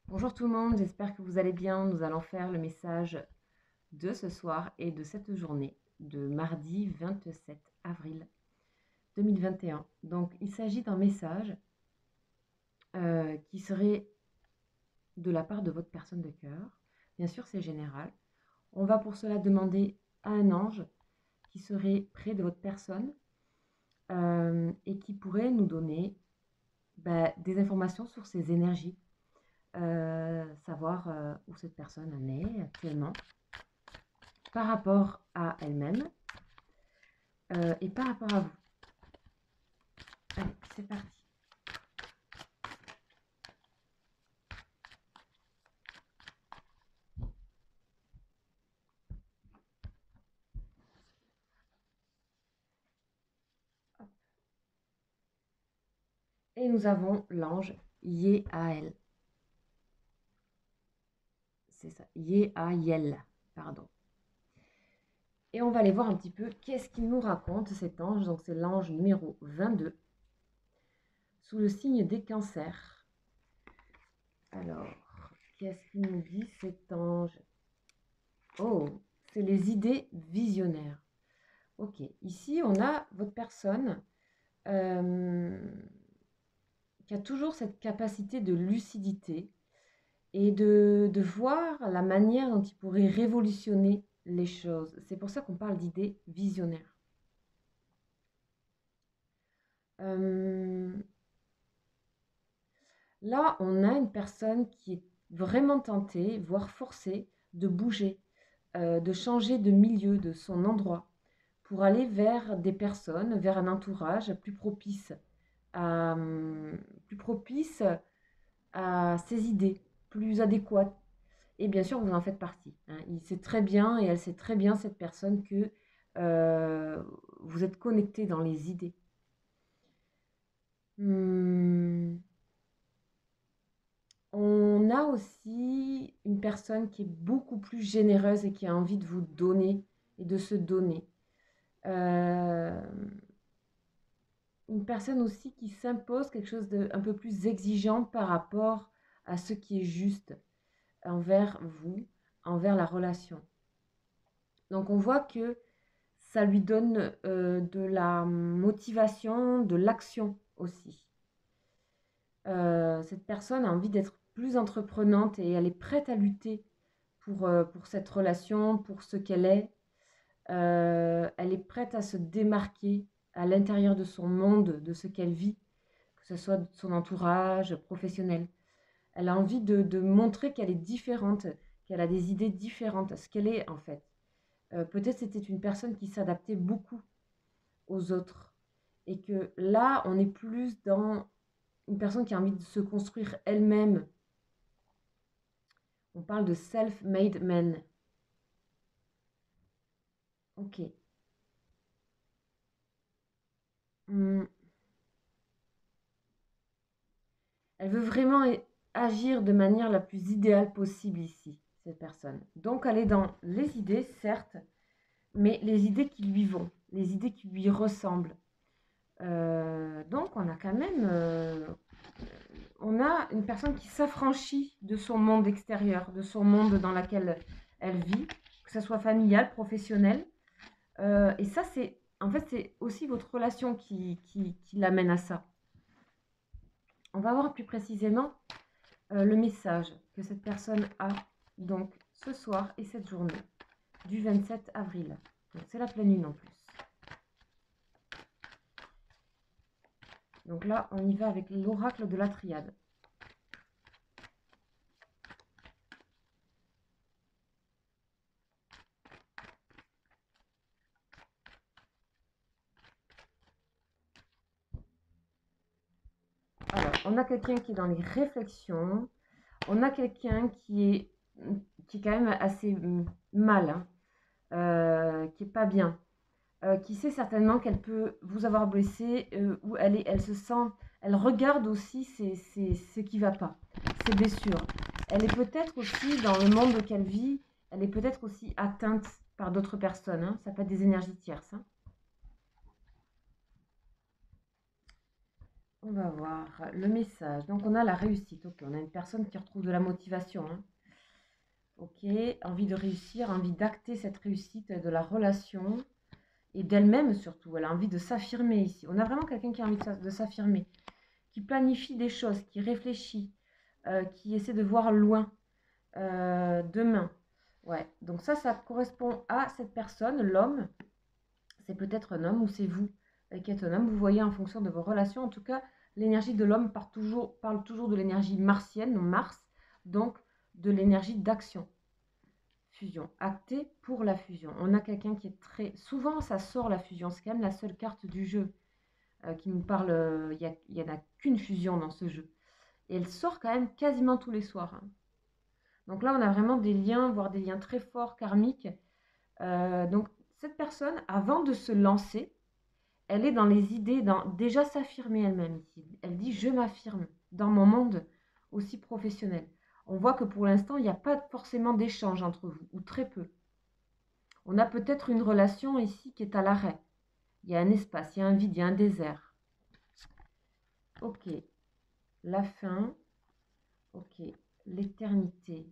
Bonjour tout le monde, j'espère que vous allez bien. Nous allons faire le message de ce soir et de cette journée de mardi 27 avril 2021. Donc il s'agit d'un message qui serait de la part de votre personne de cœur. Bien sûr, c'est général. On va pour cela demander à un ange qui serait près de votre personne et qui pourrait nous donner des informations sur ses énergies, savoir où cette personne en est actuellement par rapport à elle-même et par rapport à vous. Allez, c'est parti. Et nous avons l'ange Yéaël. C'est ça, Yéaël, pardon. Et on va aller voir un petit peu qu'est-ce qu'il nous raconte cet ange. Donc c'est l'ange numéro 22, sous le signe des cancers. Alors, qu'est-ce qu'il nous dit cet ange? Oh, c'est les idées visionnaires. Ok, ici on a votre personne qui a toujours cette capacité de lucidité et de voir la manière dont il pourrait révolutionner les choses. C'est pour ça qu'on parle d'idées visionnaires. Euh, Là, on a une personne qui est vraiment tentée, voire forcée, de bouger, de changer de milieu, de son endroit, pour aller vers des personnes, vers un entourage à, plus propice à ses idées, plus adéquates. Et bien sûr, vous en faites partie, hein. Il sait très bien, et elle sait très bien, cette personne, que vous êtes connecté dans les idées. On a aussi une personne qui est beaucoup plus généreuse et qui a envie de vous donner et de se donner. Euh, une personne aussi qui s'impose quelque chose d'un peu plus exigeant par rapport à ce qui est juste envers vous, envers la relation. Donc on voit que ça lui donne de la motivation, de l'action aussi. Cette personne a envie d'être plus entreprenante et elle est prête à lutter pour cette relation, pour ce qu'elle est. Elle est prête à se démarquer à l'intérieur de son monde, de ce qu'elle vit, que ce soit de son entourage professionnel. Elle a envie de montrer qu'elle est différente, qu'elle a des idées différentes à ce qu'elle est en fait. Peut-être c'était une personne qui s'adaptait beaucoup aux autres. Et que là, on est plus dans une personne qui a envie de se construire elle-même. On parle de self-made man. Ok. Hmm. Elle veut vraiment agir de manière la plus idéale possible ici, cette personne. Donc elle est dans les idées, certes, mais les idées qui lui vont, les idées qui lui ressemblent. Donc on a quand même on a une personne qui s'affranchit de son monde extérieur, de son monde dans lequel elle vit, que ce soit familial, professionnel. Et ça, c'est en fait, c'est aussi votre relation qui l'amène à ça. On va voir plus précisément le message que cette personne a donc ce soir et cette journée du 27 avril. Donc c'est la pleine lune en plus. Donc là, on y va avec l'oracle de la triade. Alors, on a quelqu'un qui est dans les réflexions. On a quelqu'un qui est quand même assez mal, hein, qui est pas bien, qui sait certainement qu'elle peut vous avoir blessé, ou elle se sent, elle regarde aussi ce qui va pas, ses blessures. Elle est peut-être aussi dans le monde qu'elle vit, elle est peut-être aussi atteinte par d'autres personnes, hein. Ça peut être des énergies tierces, hein. On va voir le message. Donc, on a la réussite. Ok, on a une personne qui retrouve de la motivation. Hein. Ok, envie de réussir, envie d'acter cette réussite de la relation et d'elle-même surtout. Elle a envie de s'affirmer ici. On a vraiment quelqu'un qui a envie de s'affirmer, qui planifie des choses, qui réfléchit, qui essaie de voir loin, demain. Ouais, donc ça correspond à cette personne, l'homme. C'est peut-être un homme ou c'est vous qui êtes un homme. Vous voyez en fonction de vos relations. En tout cas, l'énergie de l'homme parle toujours de l'énergie martienne, Mars, donc de l'énergie d'action. Fusion, acté pour la fusion. On a quelqu'un qui est très... Souvent, ça sort la fusion. C'est quand même la seule carte du jeu qui nous parle. Il n'y en a qu'une fusion dans ce jeu. Et elle sort quand même quasiment tous les soirs. Hein. Donc là, on a vraiment des liens, voire des liens très forts, karmiques. Donc, cette personne, avant de se lancer, elle est dans les idées, dans déjà s'affirmer elle-même ici. Elle dit, je m'affirme dans mon monde aussi professionnel. On voit que pour l'instant, il n'y a pas forcément d'échange entre vous, ou très peu. On a peut-être une relation ici qui est à l'arrêt. Il y a un espace, il y a un vide, il y a un désert. Ok, la fin. Ok, l'éternité.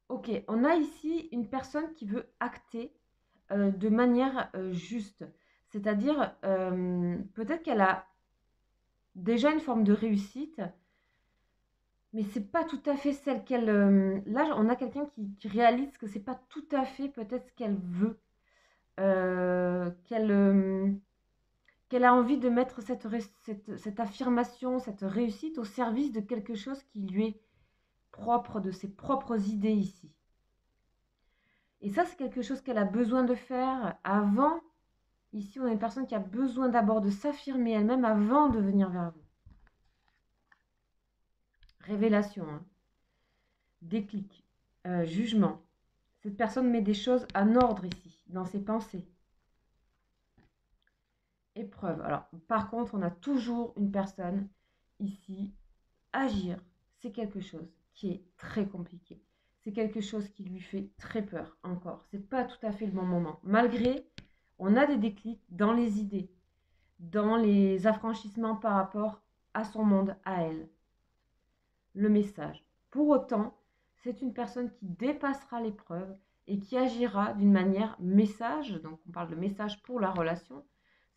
Ok, on a ici une personne qui veut acter de manière juste. C'est-à-dire, peut-être qu'elle a déjà une forme de réussite, mais c'est pas tout à fait celle qu'elle... là, on a quelqu'un qui réalise que c'est pas tout à fait peut-être ce qu'elle veut, qu'elle a envie de mettre cette affirmation, cette réussite au service de quelque chose qui lui est propre, de ses propres idées ici. Et ça, c'est quelque chose qu'elle a besoin de faire avant. Ici, on a une personne qui a besoin d'abord de s'affirmer elle-même avant de venir vers vous. Révélation, hein. Déclic, jugement. Cette personne met des choses en ordre ici, dans ses pensées. Épreuve. Alors, par contre, on a toujours une personne ici. Agir, c'est quelque chose qui est très compliqué. C'est quelque chose qui lui fait très peur encore. C'est pas tout à fait le bon moment. Malgré, on a des déclics dans les idées, dans les affranchissements par rapport à son monde, à elle. Le message. Pour autant, c'est une personne qui dépassera l'épreuve et qui agira d'une manière message. Donc, on parle de message pour la relation.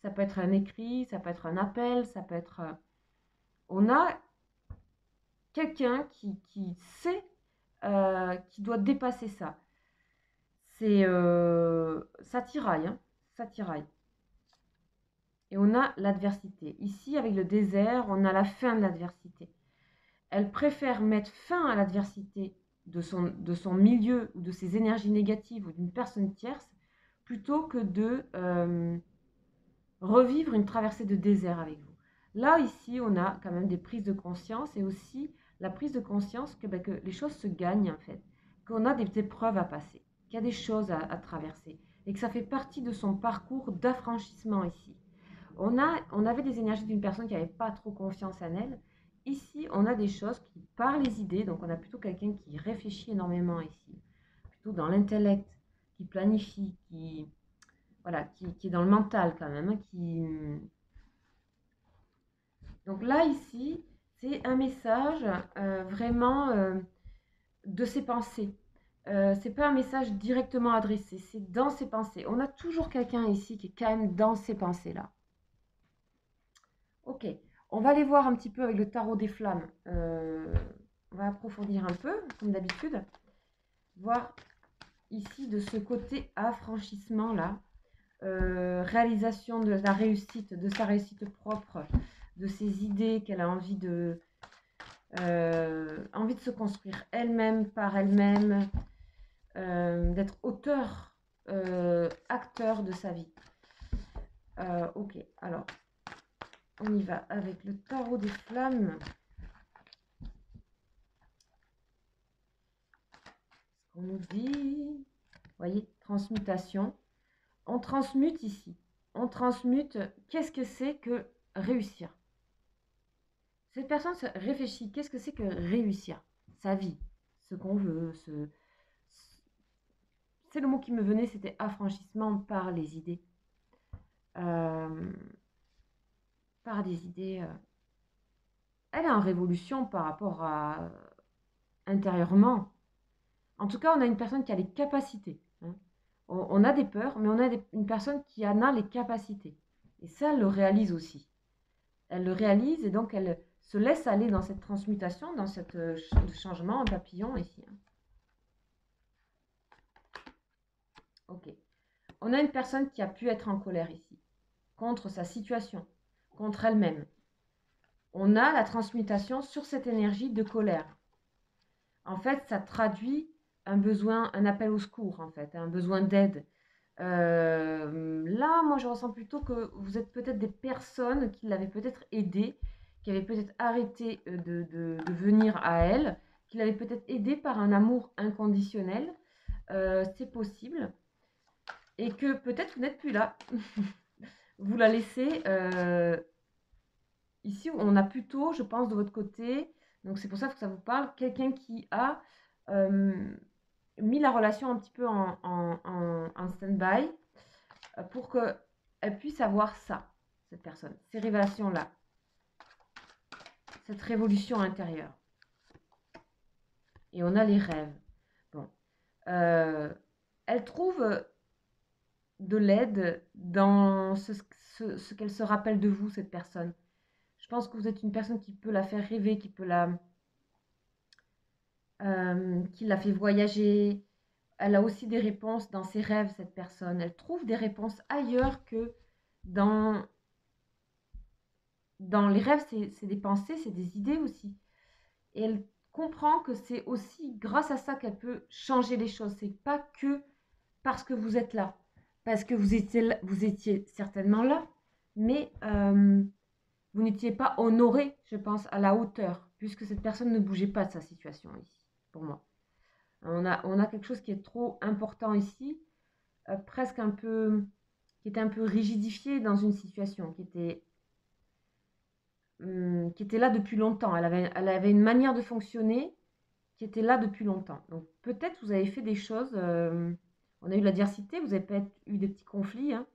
Ça peut être un écrit, ça peut être un appel, ça peut être... On a quelqu'un qui sait qui doit dépasser ça. C'est ça tiraille, hein, ça tiraille. Et on a l'adversité. Ici, avec le désert, on a la fin de l'adversité. Elle préfère mettre fin à l'adversité de son milieu ou de ses énergies négatives ou d'une personne tierce plutôt que de revivre une traversée de désert avec vous. Là, ici, on a quand même des prises de conscience et aussi la prise de conscience que les choses se gagnent en fait, qu'on a des épreuves à passer, qu'il y a des choses à traverser et que ça fait partie de son parcours d'affranchissement ici. On avait des énergies d'une personne qui n'avait pas trop confiance en elle. Ici, on a des choses qui, par les idées, donc on a plutôt quelqu'un qui réfléchit énormément ici, plutôt dans l'intellect, qui planifie, voilà, qui est dans le mental quand même. Hein, Donc là, ici, c'est un message vraiment de ses pensées. C'est pas un message directement adressé, c'est dans ses pensées. On a toujours quelqu'un ici qui est quand même dans ses pensées-là. Ok, on va aller voir un petit peu avec le tarot des flammes. On va approfondir un peu, comme d'habitude. Voir ici de ce côté affranchissement-là. Réalisation de la réussite, de sa réussite propre, de ses idées qu'elle a envie de se construire elle-même, par elle-même, d'être auteur, acteur de sa vie. Ok, alors, on y va avec le tarot des flammes. Ce qu'on nous dit, vous voyez, transmutation. On transmute ici. On transmute, qu'est-ce que c'est que réussir? Cette personne se réfléchit, qu'est-ce que c'est que réussir? Sa vie, ce qu'on veut, c'est le mot qui me venait, c'était affranchissement par les idées. par des idées. Elle est en révolution par rapport à intérieurement. En tout cas, on a une personne qui a les capacités. Hein. On a des peurs, mais on a une personne qui en a les capacités. Et ça, elle le réalise aussi. Elle le réalise et donc elle se laisse aller dans cette transmutation, dans ce changement en papillon ici. Hein. Ok. On a une personne qui a pu être en colère ici, contre sa situation, contre elle-même. On a la transmutation sur cette énergie de colère. En fait, ça traduit un besoin, un appel au secours, en fait, un besoin d'aide. Là, moi, je ressens plutôt que vous êtes peut-être des personnes qui l'avaient peut-être aidé, qui avaient peut-être arrêté de venir à elle, qui l'avaient peut-être aidé par un amour inconditionnel. C'est possible. Et que peut-être vous n'êtes plus là. Vous la laissez. Ici, on a plutôt, je pense, de votre côté, donc c'est pour ça que ça vous parle, quelqu'un qui a mis la relation un petit peu en stand-by pour qu'elle puisse avoir ça, cette personne, ces révélations-là, cette révolution intérieure. Et on a les rêves. Bon. Elle trouve de l'aide dans ce qu'elle se rappelle de vous, cette personne. Je pense que vous êtes une personne qui peut la faire rêver, qui la fait voyager. Elle a aussi des réponses dans ses rêves, cette personne. Elle trouve des réponses ailleurs que dans les rêves. C'est des pensées, c'est des idées aussi. Et elle comprend que c'est aussi grâce à ça qu'elle peut changer les choses. C'est pas que parce que vous êtes là. Parce que vous étiez certainement là, mais vous n'étiez pas honoré, je pense, à la hauteur, puisque cette personne ne bougeait pas de sa situation ici, pour moi. On a quelque chose qui est trop important ici, presque un peu, qui était un peu rigidifié dans une situation, qui était là depuis longtemps. Elle avait une manière de fonctionner qui était là depuis longtemps. Donc peut-être vous avez fait des choses, on a eu l'adversité, vous avez peut-être eu des petits conflits, hein,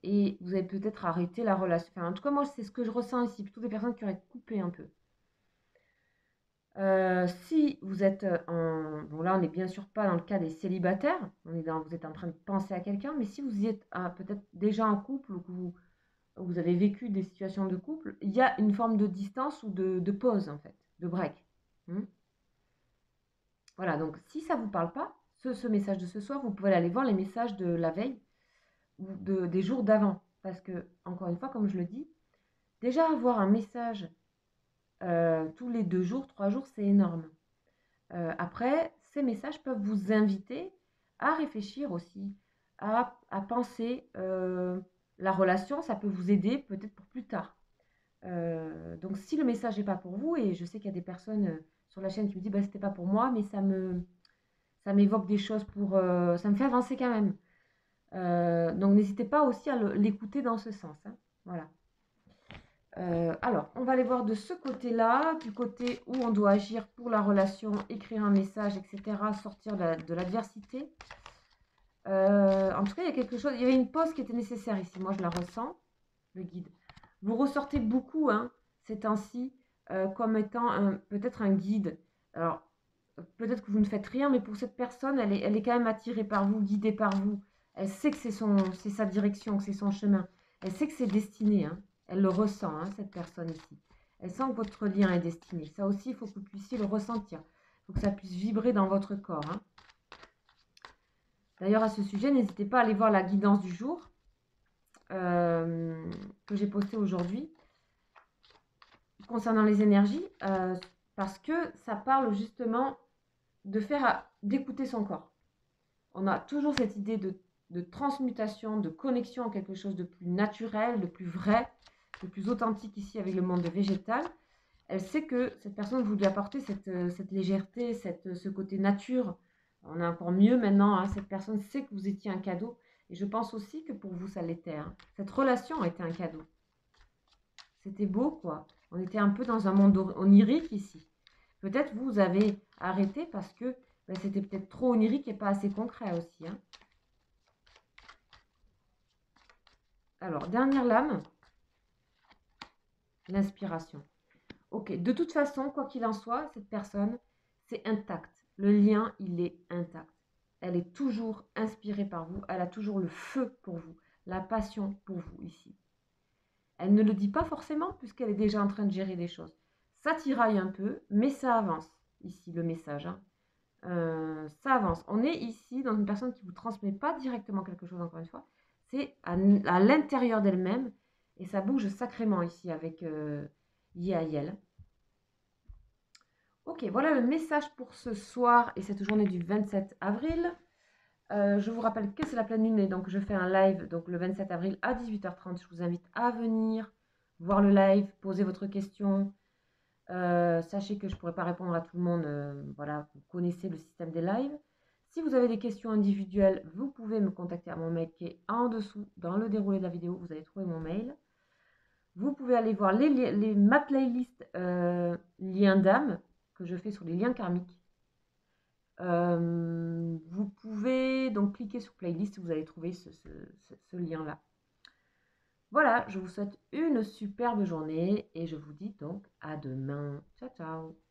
et vous avez peut-être arrêté la relation. Enfin, en tout cas, moi, c'est ce que je ressens ici, plutôt des personnes qui auraient coupé un peu. Si vous êtes bon là on n'est bien sûr pas dans le cas des célibataires, vous êtes en train de penser à quelqu'un, mais si vous êtes peut-être déjà en couple ou que vous avez vécu des situations de couple, il y a une forme de distance ou de pause en fait, de break. Voilà, donc si ça ne vous parle pas, ce message de ce soir, vous pouvez aller voir les messages de la veille ou des jours d'avant. Parce que, encore une fois, comme je le dis, déjà avoir un message tous les 2 jours, 3 jours, c'est énorme. Après, ces messages peuvent vous inviter à réfléchir aussi, à penser la relation, ça peut vous aider peut-être pour plus tard. Donc si le message n'est pas pour vous, et je sais qu'il y a des personnes sur la chaîne qui me disent bah, c'était pas pour moi, mais ça m'évoque des choses ça me fait avancer quand même. Donc n'hésitez pas aussi à l'écouter dans ce sens. Hein. Voilà. Alors, on va aller voir de ce côté-là, du côté où on doit agir pour la relation, écrire un message, etc., sortir de l'adversité. En tout cas, il y a quelque chose, il y avait une pause qui était nécessaire ici, moi je la ressens, le guide. Vous ressortez beaucoup hein, ces temps-ci comme étant peut-être un guide. Alors, peut-être que vous ne faites rien, mais pour cette personne, elle est quand même attirée par vous, guidée par vous. Elle sait que c'est sa direction, que c'est son chemin. Elle sait que c'est destiné. Hein. Elle le ressent, hein, cette personne ici. Elle sent que votre lien est destiné. Ça aussi, il faut que vous puissiez le ressentir. Il faut que ça puisse vibrer dans votre corps. Hein. D'ailleurs, à ce sujet, n'hésitez pas à aller voir la guidance du jour que j'ai postée aujourd'hui concernant les énergies, parce que ça parle justement d'écouter son corps. On a toujours cette idée de transmutation, de connexion en quelque chose de plus naturel, de plus vrai, de plus authentique ici avec le monde végétal. Elle sait que cette personne vous lui apporter cette légèreté, ce côté nature. On a encore mieux maintenant, hein, cette personne sait que vous étiez un cadeau. Et je pense aussi que pour vous, ça l'était. Hein. Cette relation a été un cadeau. C'était beau, quoi. On était un peu dans un monde onirique ici. Peut-être vous avez arrêté parce que ben, c'était peut-être trop onirique et pas assez concret aussi. Hein. Alors, dernière lame. l'inspiration. Ok, de toute façon, quoi qu'il en soit, cette personne, c'est intact. Le lien, il est intact. Elle est toujours inspirée par vous. Elle a toujours le feu pour vous, la passion pour vous ici. Elle ne le dit pas forcément puisqu'elle est déjà en train de gérer des choses. Ça tiraille un peu, mais ça avance. Ici, le message. Hein. Ça avance. On est ici dans une personne qui ne vous transmet pas directement quelque chose, encore une fois. C'est à l'intérieur d'elle-même. Et ça bouge sacrément ici avec Yael. Ok, voilà le message pour ce soir et cette journée du 27 avril. Je vous rappelle que c'est la pleine lune et donc je fais un live donc le 27 avril à 18h30. Je vous invite à venir voir le live, poser votre question. Sachez que je ne pourrai pas répondre à tout le monde. Voilà, vous connaissez le système des lives. Si vous avez des questions individuelles, vous pouvez me contacter à mon mail qui est en dessous dans le déroulé de la vidéo. Vous allez trouver mon mail. Vous pouvez aller voir ma playlist lien d'âme que je fais sur les liens karmiques. Vous pouvez donc cliquer sur playlist, vous allez trouver ce lien-là. Voilà, je vous souhaite une superbe journée et je vous dis donc à demain. Ciao, ciao.